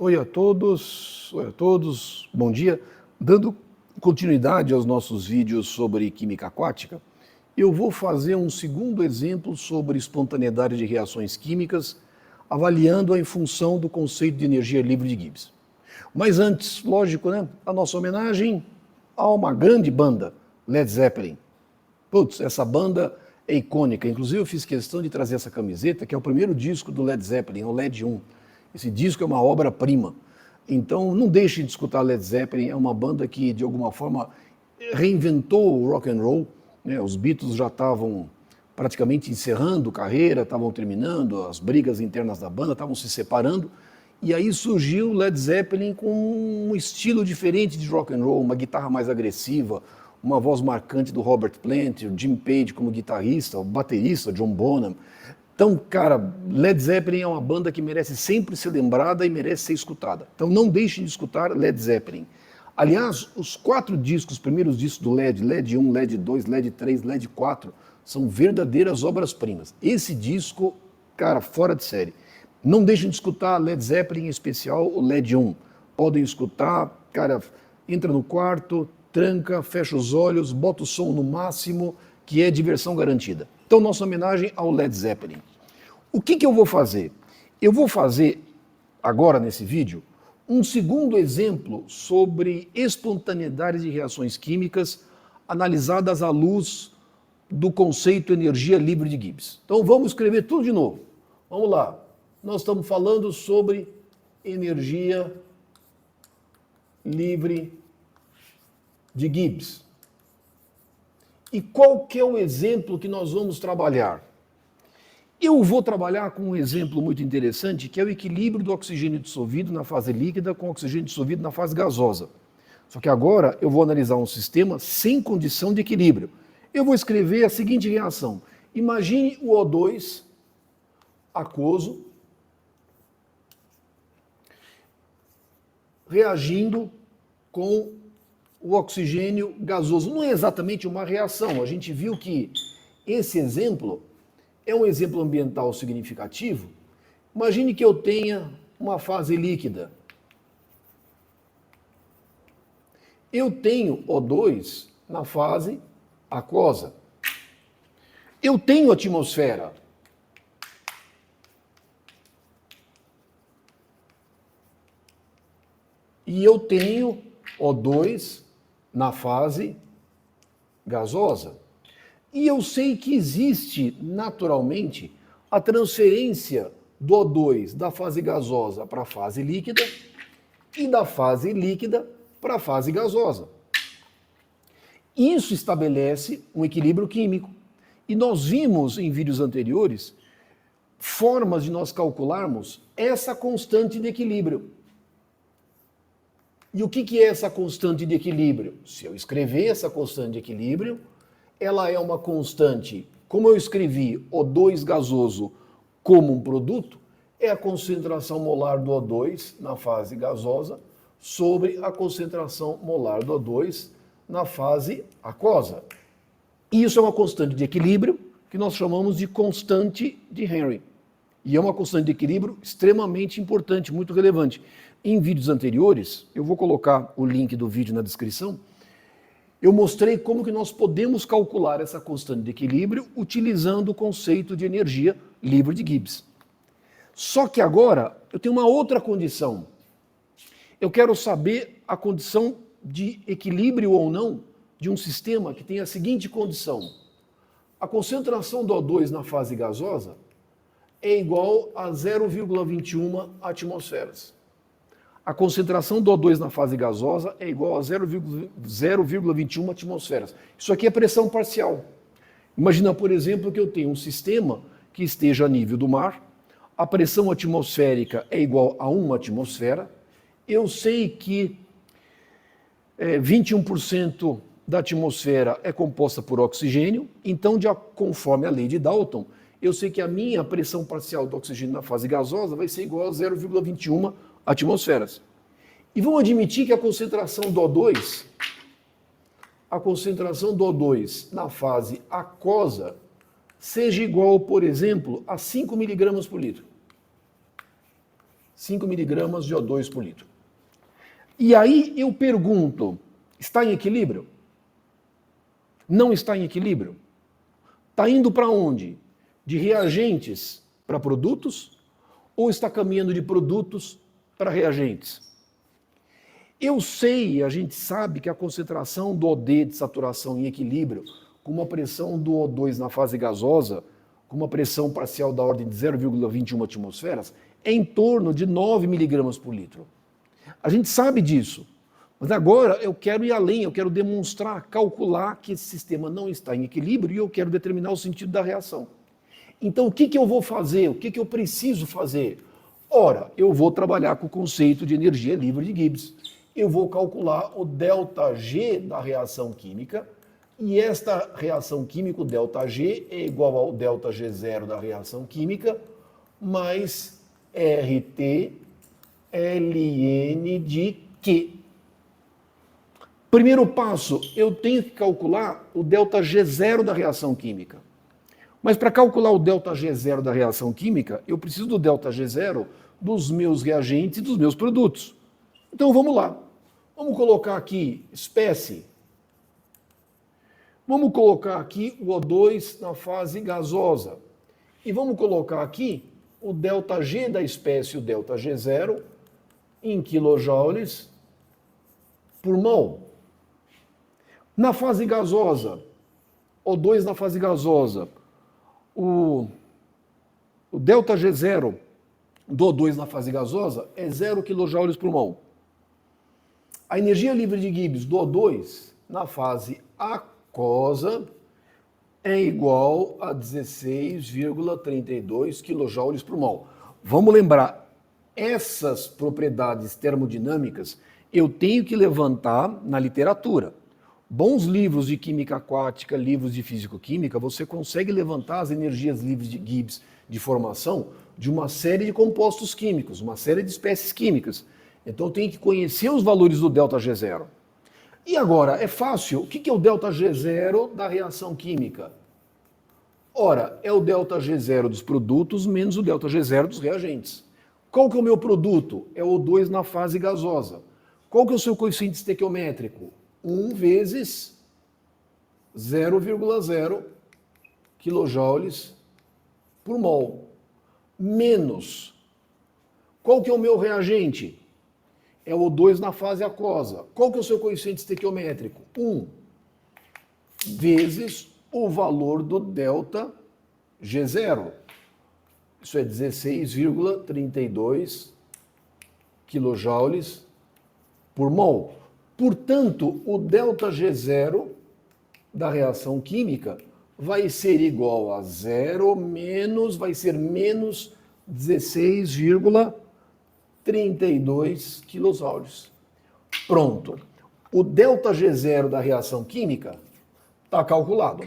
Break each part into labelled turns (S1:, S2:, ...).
S1: Oi a todos, bom dia. Dando continuidade aos nossos vídeos sobre química aquática, eu vou fazer um segundo exemplo sobre espontaneidade de reações químicas, avaliando-a em função do conceito de energia livre de Gibbs. Mas antes, lógico, né? A nossa homenagem a uma grande banda, Led Zeppelin. Putz, essa banda é icônica. Inclusive eu fiz questão de trazer essa camiseta, que é o primeiro disco do Led Zeppelin, o Led 1. Esse disco é uma obra-prima. Então não deixe de escutar Led Zeppelin, é uma banda que de alguma forma reinventou o rock and roll, né? Os Beatles já estavam praticamente encerrando carreira, estavam terminando, as brigas internas da banda estavam se separando, e aí surgiu Led Zeppelin com um estilo diferente de rock and roll, uma guitarra mais agressiva, uma voz marcante do Robert Plant, o Jim Page como guitarrista, o baterista John Bonham. Então, cara, Led Zeppelin é uma banda que merece sempre ser lembrada e merece ser escutada. Então não deixem de escutar Led Zeppelin. Aliás, os 4 discos, os primeiros discos do Led, Led 1, Led 2, Led 3, Led 4, são verdadeiras obras-primas. Esse disco, cara, fora de série. Não deixem de escutar Led Zeppelin, em especial o Led 1. Podem escutar, cara, entra no quarto, tranca, fecha os olhos, bota o som no máximo, que é diversão garantida. Então, nossa homenagem ao Led Zeppelin. O que eu vou fazer? Eu vou fazer, agora nesse vídeo, um segundo exemplo sobre espontaneidade de reações químicas analisadas à luz do conceito energia livre de Gibbs. Então, vamos escrever tudo de novo. Vamos lá. Nós estamos falando sobre energia livre de Gibbs. E qual que é o exemplo que nós vamos trabalhar? Eu vou trabalhar com um exemplo muito interessante, que é o equilíbrio do oxigênio dissolvido na fase líquida com o oxigênio dissolvido na fase gasosa. Só que agora eu vou analisar um sistema sem condição de equilíbrio. Eu vou escrever a seguinte reação. Imagine o O2 aquoso reagindo com o oxigênio gasoso. Não é exatamente uma reação. A gente viu que esse exemplo é um exemplo ambiental significativo. Imagine que eu tenha uma fase líquida. Eu tenho O2 na fase aquosa. Eu tenho atmosfera. E eu tenho O2 na fase gasosa. E eu sei que existe, naturalmente, a transferência do O2 da fase gasosa para a fase líquida e da fase líquida para a fase gasosa. Isso estabelece um equilíbrio químico. E nós vimos em vídeos anteriores formas de nós calcularmos essa constante de equilíbrio. E o que é essa constante de equilíbrio? Se eu escrever essa constante de equilíbrio, ela é uma constante, como eu escrevi O2 gasoso como um produto, é a concentração molar do O2 na fase gasosa sobre a concentração molar do O2 na fase aquosa. E isso é uma constante de equilíbrio que nós chamamos de constante de Henry. E é uma constante de equilíbrio extremamente importante, muito relevante. Em vídeos anteriores, eu vou colocar o link do vídeo na descrição, eu mostrei como que nós podemos calcular essa constante de equilíbrio utilizando o conceito de energia livre de Gibbs. Só que agora eu tenho uma outra condição. Eu quero saber a condição de equilíbrio ou não de um sistema que tem a seguinte condição. A concentração do O2 na fase gasosa é igual a 0,21 atmosferas. A concentração do O2 na fase gasosa é igual a 0,21 atmosferas. Isso aqui é pressão parcial. Imagina, por exemplo, que eu tenho um sistema que esteja a nível do mar, a pressão atmosférica é igual a 1 atmosfera, eu sei que 21% da atmosfera é composta por oxigênio, então, conforme a lei de Dalton, eu sei que a minha pressão parcial do oxigênio na fase gasosa vai ser igual a 0,21 atmosferas. E vamos admitir que a concentração do O2 na fase aquosa seja igual, por exemplo, a 5 mg por litro. 5 miligramas de O2 por litro. E aí eu pergunto, está em equilíbrio? Não está em equilíbrio? Está indo para onde? De reagentes para produtos ou está caminhando de produtos para reagentes? Eu sei, a gente sabe que a concentração do OD de saturação em equilíbrio com uma pressão do O2 na fase gasosa, com uma pressão parcial da ordem de 0,21 atmosferas, é em torno de 9 miligramas por litro. A gente sabe disso, mas agora eu quero ir além, eu quero demonstrar, calcular que esse sistema não está em equilíbrio e eu quero determinar o sentido da reação. Então o que eu vou fazer? O que eu preciso fazer? Ora, eu vou trabalhar com o conceito de energia livre de Gibbs. Eu vou calcular o ΔG da reação química, e esta reação química, o ΔG, é igual ao ΔG0 da reação química, mais RT ln de Q. Primeiro passo, eu tenho que calcular o ΔG0 da reação química. Mas para calcular o ΔG0 da reação química, eu preciso do ΔG0 dos meus reagentes e dos meus produtos. Então vamos lá. Vamos colocar aqui espécie. Vamos colocar aqui o O2 na fase gasosa. E vamos colocar aqui o ΔG da espécie, o ΔG0, em quilojoules por mol. Na fase gasosa, O2 na fase gasosa, o ΔG0 do O2 na fase gasosa é 0 kJ por mol. A energia livre de Gibbs do O2 na fase aquosa é igual a 16,32 kJ por mol. Vamos lembrar, essas propriedades termodinâmicas eu tenho que levantar na literatura. Bons livros de química aquática, livros de físico-química, você consegue levantar as energias livres de Gibbs de formação de uma série de compostos químicos, uma série de espécies químicas. Então eu tenho que conhecer os valores do ΔG0. E agora, é fácil. O que é o ΔG0 da reação química? Ora, é o ΔG0 dos produtos menos o ΔG0 dos reagentes. Qual que é o meu produto? É o O2 na fase gasosa. Qual que é o seu coeficiente estequiométrico? 1 vezes 0,0 kJ por mol. Menos. Qual que é o meu reagente? É o O2 na fase aquosa. Qual que é o seu coeficiente estequiométrico? 1 vezes o valor do ΔG0. Isso é 16,32 kJ por mol. Portanto, o ΔG0 da reação química vai ser igual a 0 menos, vai ser menos 16,32 quilojoules. Pronto. O ΔG0 da reação química está calculado.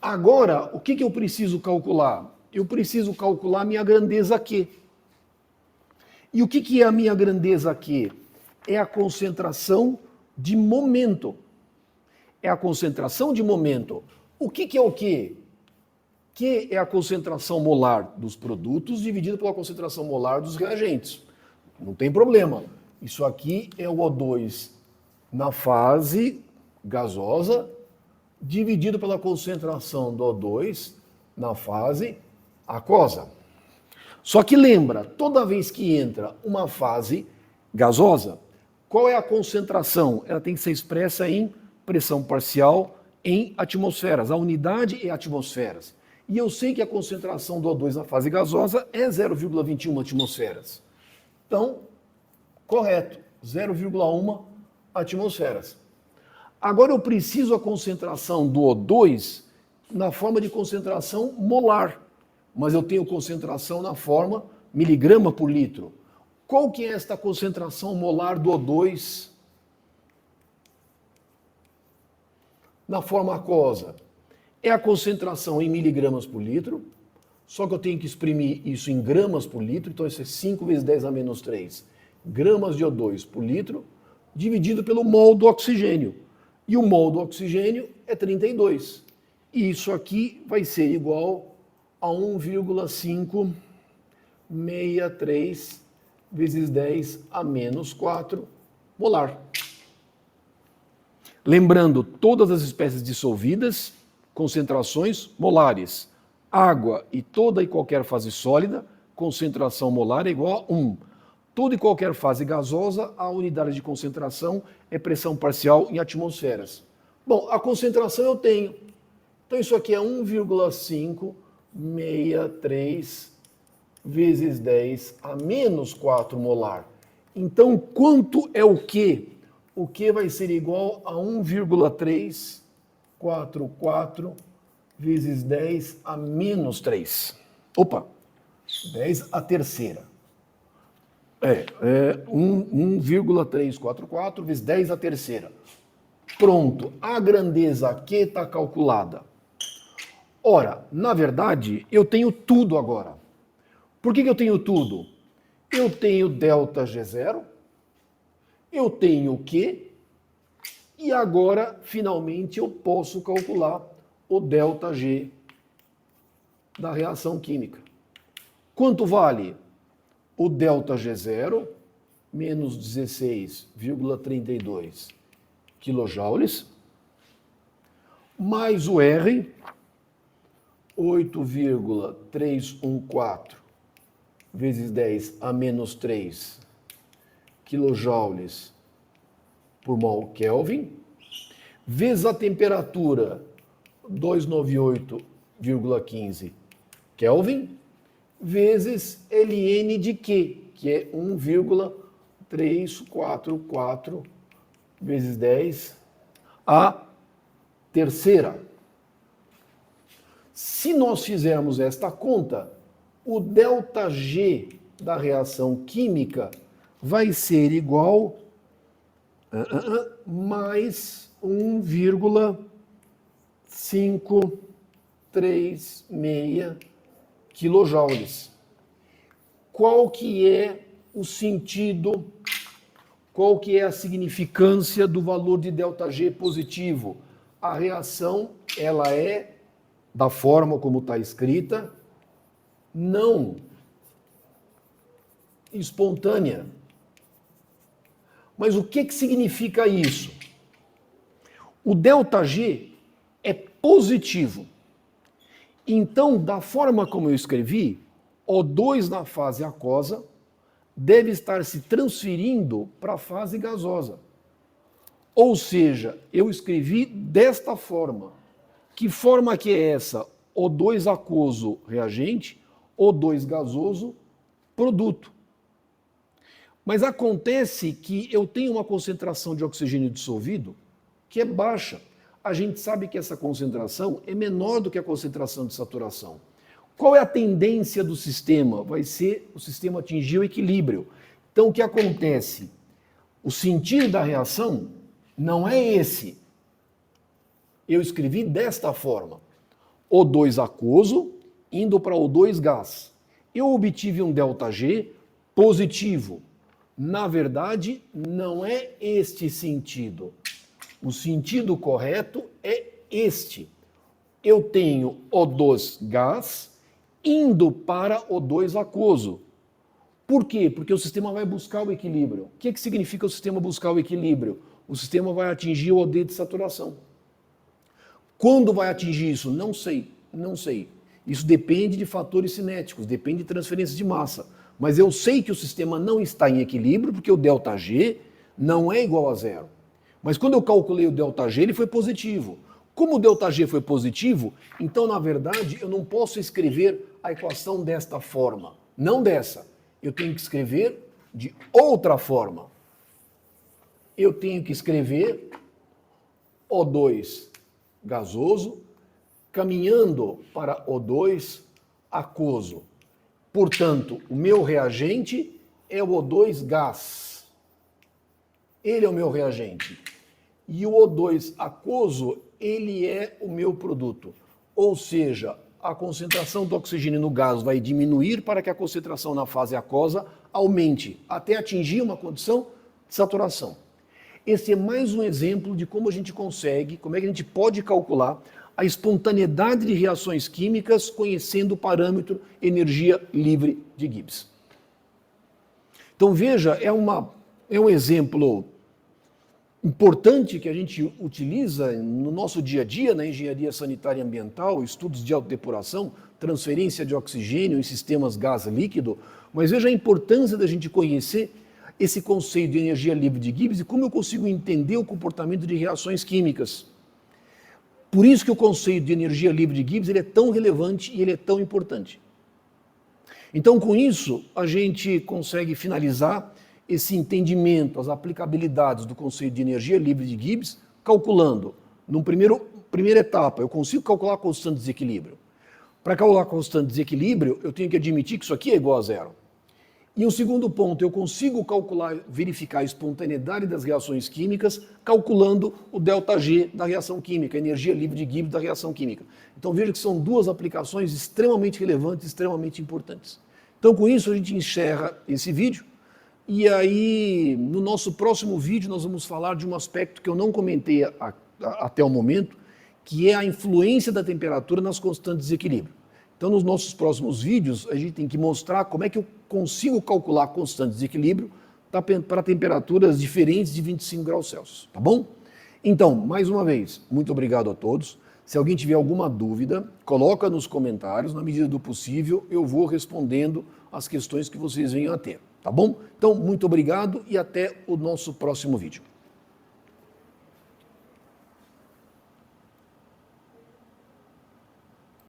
S1: Agora, o que eu preciso calcular? Eu preciso calcular minha grandeza Q. E o que é a minha grandeza Q? É a concentração de momento. É a concentração de momento. O que é o Q? Q é a concentração molar dos produtos dividida pela concentração molar dos reagentes. Não tem problema. Isso aqui é o O2 na fase gasosa dividido pela concentração do O2 na fase aquosa. Só que lembra, toda vez que entra uma fase gasosa, qual é a concentração? Ela tem que ser expressa em pressão parcial em atmosferas. A unidade é atmosferas. E eu sei que a concentração do O2 na fase gasosa é 0,21 atmosferas. Então, correto, 0,1 atmosferas. Agora eu preciso a concentração do O2 na forma de concentração molar, mas eu tenho concentração na forma miligrama por litro. Qual que é esta concentração molar do O2 na forma aquosa? É a concentração em miligramas por litro, só que eu tenho que exprimir isso em gramas por litro, então isso é 5 vezes 10 a menos 3 gramas de O2 por litro, dividido pelo mol do oxigênio. E o mol do oxigênio é 32. E isso aqui vai ser igual a 1,563 vezes 10 a menos 4 molar. Lembrando, todas as espécies dissolvidas, concentrações molares. Água e toda e qualquer fase sólida, concentração molar é igual a 1. Toda e qualquer fase gasosa, a unidade de concentração é pressão parcial em atmosferas. Bom, a concentração eu tenho. Então isso aqui é 1,563 vezes 10 a menos 4 molar. Então quanto é o Q? O Q vai ser igual a 1,344 vezes 10 a menos 3. Opa, 10 a terceira. 1,344 vezes 10 a terceira. Pronto, a grandeza Q está calculada. Ora, na verdade, eu tenho tudo agora. Por que eu tenho tudo? Eu tenho ΔG0, eu tenho o Q, e agora, finalmente, eu posso calcular o ΔG da reação química. Quanto vale? O ΔG0 menos 16,32 kJ, mais o R, 8,314 vezes 10 a menos 3 kJ por mol Kelvin, vezes a temperatura, 298,15 Kelvin, vezes ln de Q, que é 1,344 vezes 10 a terceira. Se nós fizermos esta conta, o ΔG da reação química vai ser igual mais 1,536 kJ. Qual que é o sentido, qual que é a significância do valor de ΔG positivo? A reação, ela é, da forma como está escrita, não espontânea. Mas o que significa isso? O ΔG é positivo. Então, da forma como eu escrevi, O2 na fase aquosa deve estar se transferindo para a fase gasosa. Ou seja, eu escrevi desta forma. Que forma que é essa? O2 aquoso reagente, O2 gasoso produto. Mas acontece que eu tenho uma concentração de oxigênio dissolvido que é baixa. A gente sabe que essa concentração é menor do que a concentração de saturação. Qual é a tendência do sistema? Vai ser o sistema atingir o equilíbrio. Então, o que acontece? O sentido da reação não é esse. Eu escrevi desta forma. O2 aquoso indo para O2 gás. Eu obtive um ΔG positivo. Na verdade, não é este sentido. O sentido correto é este. Eu tenho O2 gás indo para O2 aquoso. Por quê? Porque o sistema vai buscar o equilíbrio. O que significa o sistema buscar o equilíbrio? O sistema vai atingir o OD de saturação. Quando vai atingir isso? Não sei, não sei. Isso depende de fatores cinéticos, depende de transferência de massa. Mas eu sei que o sistema não está em equilíbrio porque o ΔG não é igual a zero. Mas quando eu calculei o ΔG, ele foi positivo. Como o ΔG foi positivo, então, na verdade, eu não posso escrever a equação desta forma. Não dessa. Eu tenho que escrever de outra forma. Eu tenho que escrever O2 gasoso caminhando para O2 aquoso. Portanto, o meu reagente é o O2 gás. Ele é o meu reagente. E o O2 aquoso, ele é o meu produto. Ou seja, a concentração do oxigênio no gás vai diminuir para que a concentração na fase aquosa aumente, até atingir uma condição de saturação. Esse é mais um exemplo de como a gente consegue, como é que a gente pode calcular a espontaneidade de reações químicas conhecendo o parâmetro energia livre de Gibbs. Então veja, é um exemplo importante que a gente utiliza no nosso dia a dia, na engenharia sanitária e ambiental, estudos de autodepuração, transferência de oxigênio em sistemas gás líquido, mas veja a importância da gente conhecer esse conceito de energia livre de Gibbs e como eu consigo entender o comportamento de reações químicas. Por isso que o conceito de energia livre de Gibbs ele é tão relevante e ele é tão importante. Então, com isso, a gente consegue finalizar esse entendimento, as aplicabilidades do conceito de energia livre de Gibbs, calculando, primeira etapa, eu consigo calcular a constante de desequilíbrio. Para calcular a constante de desequilíbrio, eu tenho que admitir que isso aqui é igual a zero. E o segundo ponto, eu consigo verificar a espontaneidade das reações químicas, calculando o ΔG da reação química, a energia livre de Gibbs da reação química. Então veja que são duas aplicações extremamente relevantes, extremamente importantes. Então com isso a gente encerra esse vídeo, e aí no nosso próximo vídeo nós vamos falar de um aspecto que eu não comentei até o momento, que é a influência da temperatura nas constantes de desequilíbrio. Então, nos nossos próximos vídeos, a gente tem que mostrar como é que eu consigo calcular constantes de equilíbrio para temperaturas diferentes de 25 graus Celsius, tá bom? Então, mais uma vez, muito obrigado a todos. Se alguém tiver alguma dúvida, coloca nos comentários, na medida do possível, eu vou respondendo as questões que vocês venham a ter, tá bom? Então, muito obrigado e até o nosso próximo vídeo.